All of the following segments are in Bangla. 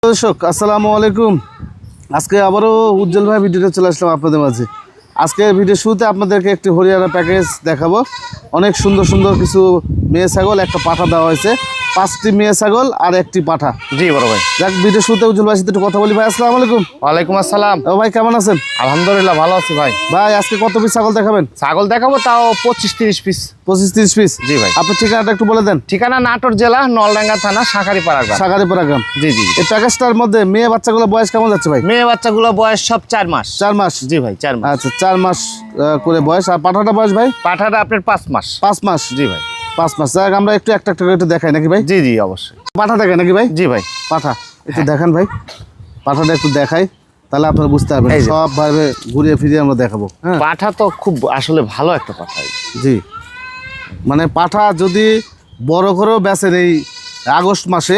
দর্শক আসসালামু আলাইকুম। আজকে আবারও উজ্জ্বল ভাই ভিডিওতে চলে আসলাম আপনাদের মাঝে। আজকে ভিডিও শুরুতে আপনাদেরকে একটি হরিয়ানা প্যাকেজ দেখাবো। অনেক সুন্দর সুন্দর কিছু মেয়ে ছাগল, একটা পাঠা দেওয়া হয়েছে, 5টি মেয়ে ছাগল আর একটি পাঠা। জি বড় ভাই, যাক ভিডিও শুরুতে উজ্জ্বল ভাইয়ের সাথে একটু কথা বলি। ভাই আসসালামু আলাইকুম। ওয়ালাইকুম আসসালাম। ও ভাই কেমন আছেন? আলহামদুলিল্লাহ ভালো আছি ভাই। ভাই আজকে কত পিস ছাগল দেখাবেন? ছাগল দেখাবো তাও 25-30 পিস। 25-30 পিস? জি ভাই। আপনার ঠিকানাটা একটু বলে দেন। ঠিকানা নাটোর জেলা নলডাঙ্গা থানা শাঁখারীপাড়া গ্রাম। শাঁখারীপাড়া গ্রাম। জি জি। এই প্যাকেজটার মধ্যে মেয়ে বাচ্চাগুলো বয়স কেমন যাচ্ছে ভাই? মেয়ে বাচ্চাগুলো বয়স সব 4 মাস। 4 মাস? জি ভাই 4 মাস। আচ্ছা 4 মাস করে বয়স। আর পাঠাটা বয়স ভাই? পাঠাটা আপনার 5 মাস। 5 মাস? জি ভাই 5 মাস। যাক আমরা একটু একটা করে একটু দেখাই নাকি ভাই? জি জি অবশ্যই। পাঠা দেখাই নাকি ভাই? জি ভাই। পাঠা একটু দেখান ভাই, পাঠাটা একটু দেখাই, তাহলে আপনারা বুঝতে পারবেন। এই যে। সবভাবে ঘুরিয়ে ফিরিয়ে আমরা দেখাবো। হ্যাঁ পাঠা তো খুব আসলে ভালো একটা পাঠা। জি, মানে পাঠা যদি বড় করেও বেচেন এই আগস্ট মাসে,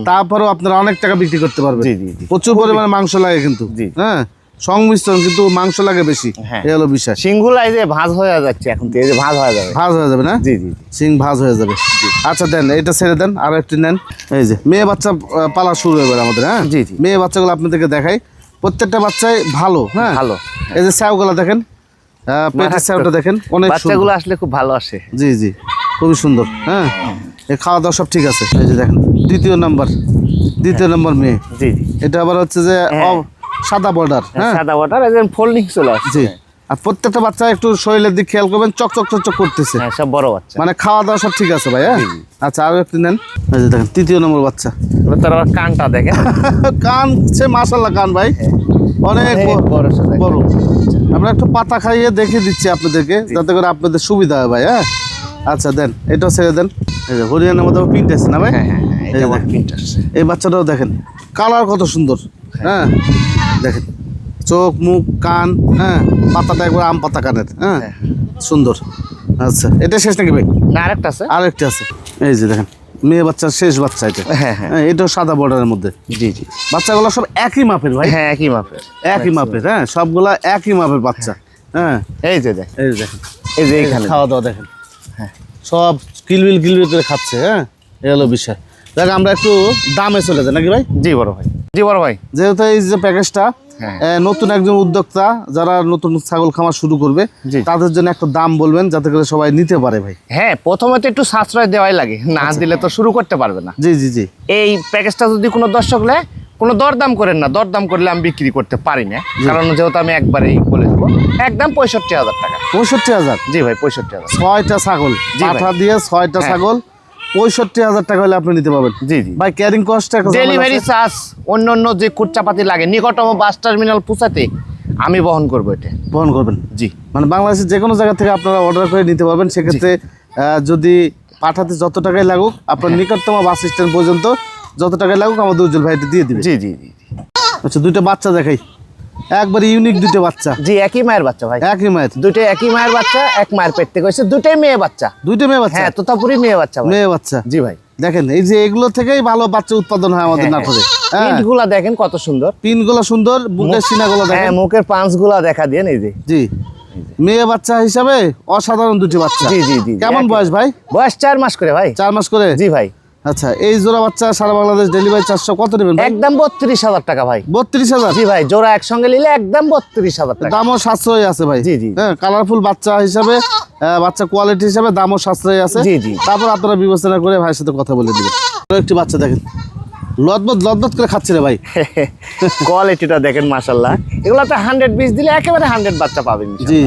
তারপরেও আপনারা অনেক টাকা বিক্রি করতে পারবেন। জি জি জি। প্রচুর পরিমাণে মাংস লাগে কিন্তু। জি। হ্যাঁ সংমিশ্রণ, কিন্তু মাংস লাগে বেশি। হ্যাঁ। এই হলো বিষয়। সিংগুলা এই যে ভাঁজ হয়ে যাচ্ছে এখন, এই যে ভাঁজ হয়ে যাবে। ভাজ হয়ে যাবে না? জি জি। সিং ভাজ হয়ে যাবে। আচ্ছা দেন, এটা ছেড়ে দেন, আর একটি নেন। এই যে মেয়ে বাচ্চা পালা শুরু হয়ে গেল আমাদের। হ্যাঁ জি জি। মেয়ে বাচ্চাগুলো আপনাদেরকে দেখাই। প্রত্যেকটা বাচ্চাই ভালো। হ্যাঁ ভালো। এই যে স্যাওগুলো দেখেন, পেটের স্যাওটা দেখেন, অনেক বাচ্চাগুলো সুন্দর। আসলে খুব ভালো আসে। জি জি, খুবই সুন্দর। হ্যাঁ এই খাওয়া দাওয়া সব ঠিক আছে। এই যে দেখেন দ্বিতীয় নাম্বার মেয়ে। জি জি। এটা আবার হচ্ছে যে সাদা বর্ডার। হ্যাঁ সাদা ওয়াটার একদম ফোল্ডিং চলে আসছে। জি। আর প্রত্যেকটা বাচ্চা একটু শরীরের দিক খেয়াল করবেন, চকচক চকচক করতেছে। হ্যাঁ সব বড় বাচ্চা। মানে খাওয়া দাওয়া সব ঠিক আছে ভাই? হ্যাঁ আচ্ছা আরো একটু নেন। এই যে দেখেন তৃতীয় নম্বর বাচ্চা। এবার তার আবার কানটা দেখেন। কান সে মাশাআল্লাহ, কান ভাই অনেক বড় সাদা। বড়। আমরা একটু পাতা খাইয়ে দেখিয়ে দিচ্ছি আপনাদেরকে, যাতে করে আপনাদের সুবিধা হয় ভাই। হ্যাঁ আচ্ছা দেন, এটাও ছেড়ে দেন। এই যে হরিয়ানার মধ্যে প্রিন্ট আছে না ভাই? হ্যাঁ হ্যাঁ হ্যাঁ, এই এটা যে আমার দেখেন। প্রিন্ট আসছে। এই বাচ্চাটাও দেখেন, কালার কত সুন্দর। হ্যাঁ দেখেন চোখ মুখ কান, হ্যাঁ পাতাটা একবার আম পাতা কানের। হ্যাঁ সুন্দর। আচ্ছা এটা শেষ নাকি ভাই? না আরেকটা আছে। আরেকটা আছে। এই যে দেখেন মেয়ে বাচ্চার শেষ বাচ্চা এটা। হ্যাঁ হ্যাঁ। এটাও সাদা বর্ডারের মধ্যে। জি জি। বাচ্চাগুলো সব একই মাপের ভাই? হ্যাঁ একই মাপের। একই মাপের। হ্যাঁ সবগুলা একই মাপের বাচ্চা। হ্যাঁ এই যে দেখ, এই যে দেখেন, এই যে এইখানে খাওয়া দাওয়া দেখেন। হ্যাঁ। সব কিলবিল করে খাচ্ছে। হ্যাঁ এই হলো বিষয়। দেখ আমরা একটু দামে চলে যাই নাকি ভাই? জি বড় ভাই। জি বড় ভাই। যেহেতু এই যে প্যাকেজটা হ্যাঁ। নতুন একজন উদ্যোক্তা যারা নতুন ছাগল খামার শুরু করবে, জি। তাদের জন্য একটা দাম বলবেন যাতে করে সবাই নিতে পারে ভাই। হ্যাঁ প্রথমে তো একটু সাশ্রয় দেওয়াই লাগে, না দিলে তো শুরু করতে পারবে না। জি জি জি। এই প্যাকেজটা যদি কোনো দর্শক নেয়, কোনো দরদাম করেন না, দরদাম করলে আমি বিক্রি করতে পারি না, কারণ যেহেতু আমি একবারেই বলে দেবো একদম 65,000 টাকা। 65,000? জি ভাই 65,000। 6টা ছাগল জি ভাই। পাঠা দিয়ে 6টা হ্যাঁ। ছাগল 65,000 টাকা হলে আপনি নিতে পারবেন। জি জি। ভাই ক্যারিং কস্ট ডেলিভারি চার্জ অন্য অন্য যে খুচরাপাতি লাগে নিকটতম বাস টার্মিনাল পৌঁছাতে আমি বহন করবো এটা। বহন করবেন? জি। মানে বাংলাদেশের যে কোনো জায়গা থেকে আপনারা অর্ডার করে নিতে পারবেন। সেক্ষেত্রে যদি পাঠাতে যত টাকাই লাগুক, আপনার নিকটতম বাস স্ট্যান্ড পর্যন্ত যত টাকাই লাগুক আমাদের উজ্জ্বল ভাই এটা দিয়ে দিবে। জি জি জি। আচ্ছা দুইটা বাচ্চা দেখাই, একবারে ইউনিক দুইটা বাচ্চা। জি একই মায়ের বাচ্চা ভাই। একই মায়ের? দুটোই একই মায়ের বাচ্চা, এক মায়ের পেট থেকে হয়েছে, দুটোই মেয়ে বাচ্চা। দুইটা মেয়ে বাচ্চা? হ্যাঁ তোতাপুরি মেয়ে বাচ্চা ভাই। মেয়ে বাচ্চা। জি ভাই। দেখেন এই যে এগুলো থেকেই ভালো বাচ্চা উৎপাদন হয় আমাদের নাটোরে। হ্যাঁ পিঠ গুলা দেখেন কত সুন্দর, পিনগুলো সুন্দর, বুকের সিনাগুলো হ্যাঁ দেখেন। মুখের পাঁচ গুলা দেখা দিয়ে এই যে। জি মেয়ে বাচ্চা হিসাবে অসাধারণ দুটি বাচ্চা। জি জি জি। কেমন বয়স ভাই? বয়স 4 মাস করে ভাই। 4 মাস করে? জি ভাই। আচ্ছা এই জোড়া বাচ্চা সারা বাংলাদেশ ডেলিভারি 400 কত নেবেন ভাই? একদম 32,000 টাকা ভাই। 32,000? জি ভাই, জোড়া একসঙ্গে নিলে একদম 32,000 টাকা। দামও সাশ্রয় আছে ভাই। জি জি। হ্যাঁ কালারফুল বাচ্চা হিসাবে, বাচ্চা কোয়ালিটি হিসাবে দামও সাশ্রয় আছে। জি জি। তারপর আপনারা বিবেচনা করে ভাইয়ের সাথে কথা বলে দিবেন। একটি বাচ্চা দেখেন লদবদ করে খাচ্ছে রে ভাই। কোয়ালিটিটা দেখেন মাশাআল্লাহ। এগুলা তো 100 পিস দিলে একেবারে 100 বাচ্চা পাবেন। জি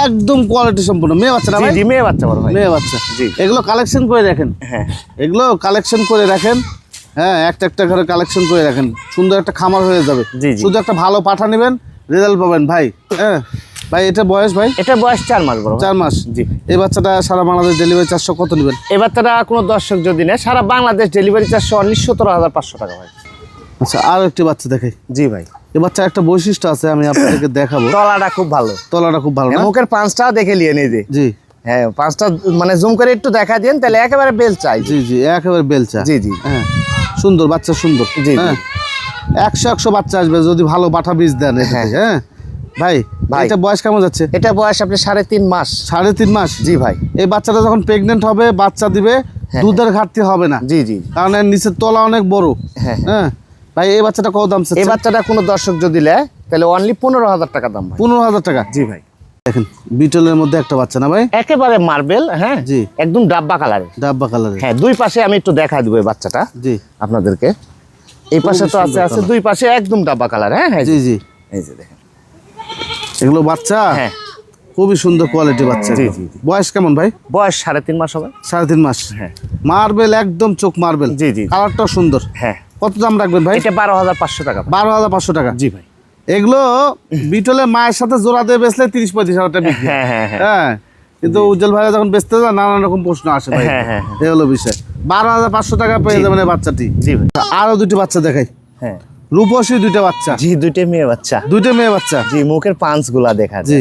একদম কোয়ালিটি সম্পূর্ণ মেয়ে বাচ্চা না জি ভাই? জি মেয়ে বাচ্চা বড় ভাই। মেয়ে বাচ্চা। জি। এগুলো কালেকশন করে রাখেন। হ্যাঁ এগুলো কালেকশন করে রাখেন। হ্যাঁ একটা ঘরে কালেকশন করে রাখেন, সুন্দর একটা খামার হয়ে যাবে। জি জি। শুধু একটা ভালো পাঠা নেবেন, রেজাল্ট পাবেন ভাই। হ্যাঁ ভাই এটা বয়স ভাই? এটা বয়স 4 মাস বড় ভাই। 4 মাস? জি। এই বাচ্চাটা সারা বাংলাদেশ ডেলিভারি 400 কত নেবেন? এই বাচ্চাটা কোনো দর্শক যদি নেয় সারা বাংলাদেশ ডেলিভারি 417,500 টাকা ভাই। আচ্ছা আরো একটি বাচ্চা দেখাই। জি ভাই। এই বাচ্চা একটা বৈশিষ্ট্য আছে, আমি আপনাদেরকে দেখাবো। তলাটা খুব ভালো, তলাটা খুব ভালো না? মুখের পাঁচটাও দেখে নিয়ে নেই যে। জি হ্যাঁ পাঁচটা মানে জুম করে একটু দেখা দেন তাহলে একেবারে বেল চাই। জি জি একেবারে বেলচা। জি জি। হ্যাঁ সুন্দর বাচ্চা, সুন্দর। জি, হ্যাঁ 100 বাচ্চা আসবে যদি ভালো পাঠা বীজ দেন এটাতে। হ্যাঁ ভাই ভাই। এটা বয়স কেমন যাচ্ছে? এটা বয়স আপনি 3.5 মাস। 3.5 মাস? জি ভাই। এই বাচ্চাটা যখন প্রেগনেন্ট হবে, বাচ্চা দিবে, দুধের ঘাটতি হবে না, জি জি। কারণ এর নিচের তলা অনেক বড়। হ্যাঁ হ্যাঁ ভাই এই বাচ্চাটা কত দাম এই চাচ্ছেন? বাচ্চাটা কোনো দর্শক যদি নেয় তাহলে অনলি 15,000 টাকা দাম ভাই। 15,000 টাকা। জি ভাই, দেখেন বিটলের মধ্যে একটা বাচ্চা না ভাই? একেবারে মার্বেল, হ্যাঁ জি। একদম ডাব্বা কালারের। ডাব্বা কালারের। হ্যাঁ, দুই পাশে আমি একটু দেখা দিব এই বাচ্চাটা জি আপনাদেরকে। এই পাশে তো আছে আছে দুই পাশে একদম ডাব্বা কালার। হ্যাঁ হ্যাঁ জি জি। এই যে দেখেন এগুলো বাচ্চা হ্যাঁ খুবই সুন্দর কোয়ালিটি বাচ্চা। জি, এগুলো। জি, জি। বয়স কেমন ভাই? বয়স 3.5 মাস হবে। 3.5 মাস। হ্যাঁ মার্বেল, একদম চোখ মার্বেল। জি, জি। কালারটাও সুন্দর। হ্যাঁ, কত দাম রাখবেন ভাই? এটা 12,500 টাকা। 12,500 টাকা। জি ভাই। এগুলো বিটলের মায়ের সাথে জোড়া দিয়ে বেচলে 30-35,000 টাকা বিক্রি। হ্যাঁ হ্যাঁ হ্যাঁ হ্যাঁ, কিন্তু উজ্জ্বল ভাইরা যখন বেচতে যায় নানান রকম প্রশ্ন আসে ভাই। হ্যাঁ, হ্যাঁ, এই হলো বিষয়। 12,500 টাকা পেয়ে যাবেন এই বাচ্চাটি। জি ভাই। আরো দুটি বাচ্চা দেখাই। হ্যাঁ রূপসী দুইটা বাচ্চা, জি, দুইটা মেয়ে বাচ্চা। দুইটা মেয়ে বাচ্চা। জি, মুখের পাঁচ গুলা দেখা যায়। জি,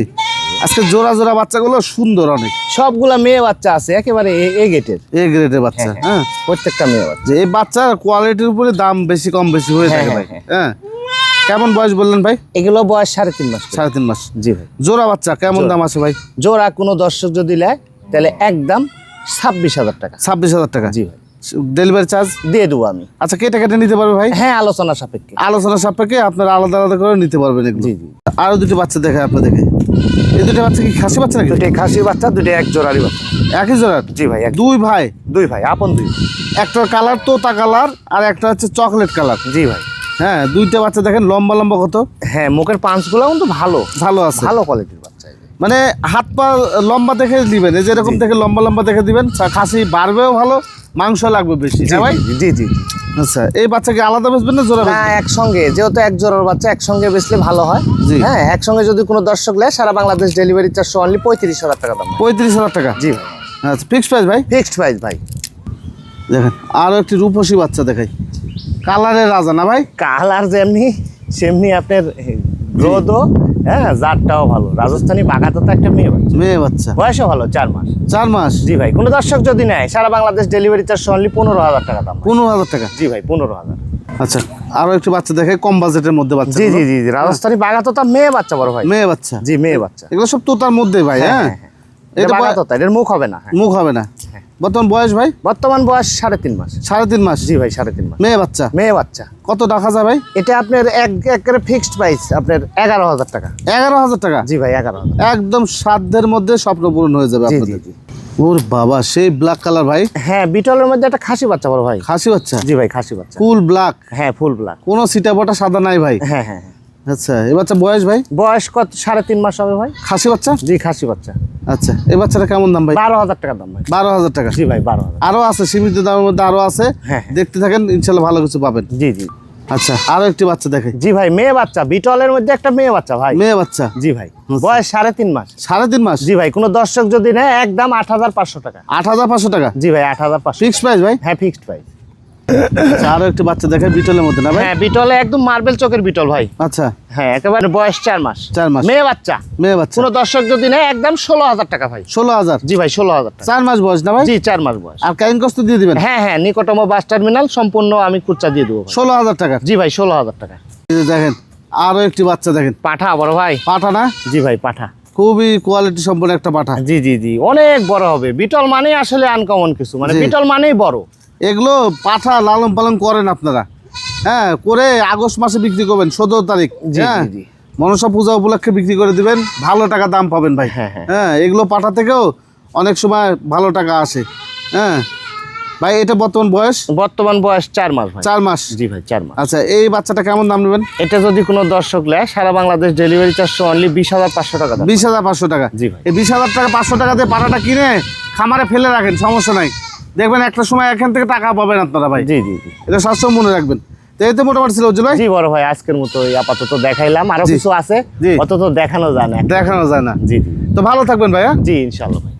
আজকে জোড়া জোড়া বাচ্চাগুলো সুন্দর অনেক। সবগুলা মেয়ে বাচ্চা আছে, একেবারে এ গেটের এ গ্রেডের বাচ্চা। হ্যাঁ, প্রত্যেকটা মেয়ে বাচ্চা। যে এই বাচ্চার কোয়ালিটির উপরে দাম বেশি কম বেশি হয়ে হ্যাঁ, থাকে ভাই। হ্যাঁ, হ্যাঁ, কেমন বয়স বললেন ভাই? এগুলো বয়স 3.5 মাস করে। 3.5 মাস। জি ভাই। জোড়া বাচ্চা কেমন দাম আছে ভাই? জোড়া কোনো দর্শক যদি নেয় তাহলে একদম 26,000 টাকা। 26,000 টাকা। জি ভাই, ডেলিভারি চার্জ? দিয়ে দেবো আমি। আচ্ছা, কেটে কেটে নিতে পারবে ভাই? হ্যাঁ, আলোচনা সাপেক্ষে। আলোচনা সাপেক্ষে আপনারা আলাদা আলাদা করে নিতে পারবেন এগুলো। জি, জি। আরো দুটি বাচ্চা দেখায় আপনাদেরকে। এই দুটো বাচ্চা কি খাসি বাচ্চা নাকি? দুইটাই খাসি বাচ্চা, দুইটাই এক জোড়ারই বাচ্চা। একই জোড়ার? জি ভাই, দুই ভাই? দুই ভাই, আপন দুই। একটার কালার তোতা কালার আর একটা হচ্ছে চকলেট কালার। জি ভাই। হ্যাঁ, দুইটা বাচ্চা দেখেন লম্বা লম্বা কত হ্যাঁ, মুখের পাঁচগুলো কিন্তু ভালো ভালো আছে। ভালো কোয়ালিটির বাচ্চা। মানে হাত পা লম্বা দেখে দিবেন, এই যে এরকম দেখে লম্বা লম্বা দেখে দিবেন। খাসি বাড়বেও ভালো, মাংস লাগবে বেশি। জি হ্যাঁ ভাই। জি জি জি। আচ্ছা, এই বাচ্চাকে আলাদা বেচবেন না জোড়া না, বেচবেন? একসঙ্গে, যেহেতু এক জোড়ার বাচ্চা একসঙ্গে বেচলে ভালো হয়। জি। হ্যাঁ, একসঙ্গে যদি কোনো দর্শক নেয় সারা বাংলাদেশ ডেলিভারি চার্জ অনলি 35,000 টাকা দাম। 35,000 টাকা। জি ভাই, আচ্ছা, ফিক্সড প্রাইস ভাই? ফিক্সড প্রাইস ভাই। দেখেন আরো একটি রূপসী বাচ্চা দেখাই, কালারের রাজা না ভাই? কালার যেমনি সেমনি আপনার গ্রোথও, হ্যাঁ জাতটাও ভালো। রাজস্থানী বাঘাতো তো একটা মেয়ে বাচ্চা, মেয়ে বাচ্চা, বয়সও ভালো, 4 মাস। 4 মাস। জি ভাই, কোনো দর্শক যদি নেয় সারা বাংলাদেশ ডেলিভারি চার্জ অনলি 15,000 টাকা দাম। 15,000 টাকা। জি ভাই, 15,000। আচ্ছা, আরো একটি বাচ্চা দেখাই কম বাজেটের মধ্যে বাচ্চা। জি জি জি জি, রাজস্থানী বাঘাতো তো মেয়ে বাচ্চা বড় ভাই। মেয়ে বাচ্চা। জি, মেয়ে বাচ্চা। এগুলো সব তোতার মধ্যে ভাই। হ্যাঁ, হ্যাঁ, হ্যাঁ, এটা এটা বাঘাতো, এটার মুখ হবে না। হ্যাঁ। মুখ হবে না। বর্তমান বয়স ভাই? বর্তমান বয়স 3.5 মাস। 3.5 মাস। জি ভাই, 3.5 মাস। মেয়ে বাচ্চা। মেয়ে বাচ্চা। কত টাকা যায় ভাই? এটা আপনার একেবারে ফিক্সড প্রাইস, আপনার 11,000 টাকা। 11,000 টাকা। জি ভাই, 11,000। একদম সাধ্যের মধ্যে স্বপ্ন পূরণ হয়ে যাবে জি, আপনাদের। জি, জি। ওর বাবা, সেই ব্ল্যাক কালার ভাই। হ্যাঁ, বিটলের মধ্যে একটা খাসি বাচ্চা বড় ভাই। খাসি বাচ্চা? জি ভাই, খাসি বাচ্চা। ফুল ব্ল্যাক, হ্যাঁ, ফুল ব্ল্যাক। কোনো সিটা বটা সাদা নাই ভাই। হ্যাঁ হ্যাঁ হ্যাঁ। আচ্ছা, এই বাচ্চা বয়স ভাই? বয়স কত? 3.5 মাস হবে ভাই। খাসি বাচ্চা? জি, খাসি বাচ্চা। আচ্ছা, এই বাচ্চাটা কেমন দাম ভাই? 12,000 টাকা দাম ভাই। 12,000 টাকা। জি ভাই, 12,000। আরো আছে, সীমিত দামের মধ্যে আরো আছে। হ্যাঁ। দেখতে থাকেন, ইনশাল্লাহ ভালো কিছু পাবেন। জি জি। আচ্ছা, আরো একটি বাচ্চা দেখে। জি ভাই, মেয়ে বাচ্চা, বিটলের মধ্যে একটা মেয়ে বাচ্চা ভাই। মেয়ে বাচ্চা। জি ভাই, বয়স 3.5 মাস। 3.5 মাস। জি ভাই, কোনো দর্শক যদি নেয় একদম 8,500 টাকা। 8,500 টাকা। জি ভাই, 8,500। ফিক্সড প্রাইস ভাই? হ্যাঁ, ফিক্সড প্রাইস। আচ্ছা, আরো একটি বাচ্চা দেখে বিটলের মধ্যে না ভাই? হ্যাঁ, বিটলে একদম মার্বেল চোখের বিটল ভাই। আচ্ছা, হ্যাঁ, একেবারে বয়স 4 মাস। 4 মাস। মেয়ে বাচ্চা। মেয়ে বাচ্চা। কোনো দর্শক যদি নেয় একদম 16,000 টাকা ভাই। 16,000। জি ভাই, 16,000 টাকা। 4 মাস বয়স না ভাই? জি, 4 মাস বয়স। আর ক্যারিং কস্ট দিয়ে দিবেন? হ্যাঁ হ্যাঁ, নিকটতম বাস টার্মিনাল সম্পূর্ণ আমি খুচরা দিয়ে দেবো ভাই। 16,000 টাকা। জি ভাই, 16,000 টাকা। এই যে দেখেন আরো একটি বাচ্চা দেখেন, পাঠা বড় ভাই। পাঠা না? জি ভাই, পাঠা। খুবই কোয়ালিটি সম্পন্ন একটা পাঠা। জি জি জি, অনেক বড় হবে। বিটল মানেই আসলে আনকমন কিছু, মানে জি। বিটল মানেই বড়। এগুলো পাঠা লালন পালন করেন আপনারা? হ্যাঁ, করে আগস্ট মাসে বিক্রি করবেন 17 তারিখ। জি, হ্যাঁ, জি, জি। মনসা পূজা উপলক্ষে বিক্রি করে দিবেন, ভালো টাকা দাম পাবেন ভাই। হ্যাঁ, হ্যাঁ। হ্যাঁ, এগুলো পাঠা থেকেও অনেক সময় ভালো টাকা আসে। হ্যাঁ ভাই, এটা বর্তমান বয়স? বর্তমান বয়স 4 মাস ভাই। 4 মাস। জি ভাই, 4 মাস। আচ্ছা, এই বাচ্চাটা কেমন দাম নেবেন? এটা যদি কোনো দর্শক নেয় সারা বাংলাদেশ ডেলিভারি চার্জ অনলি 20,500 টাকা দাম। 20,500 টাকা। জি ভাই। এই 20,000 টাকা 500 টাকা দিয়ে পাঠাটা কিনে খামারে ফেলে রাখেন, সমস্যা নাই। দেখবেন একটা সময় এখান থেকে টাকা পাবেন আপনারা ভাই। জি জি জি। এটা সবসময় মনে রাখবেন। তো এই তো মোটামুটি ছিল উজ্জ্বল ভাই। জি বড় ভাই, আজকের মতো এই আপাতত দেখাইলাম, আরো জি। কিছু আছে জি। অত তো দেখানো যায় না। দেখানো যায় না। জি জি তো ভালো থাকবেন ভাই। হ্যাঁ, জি, ইনশাআল্লাহ ভাই।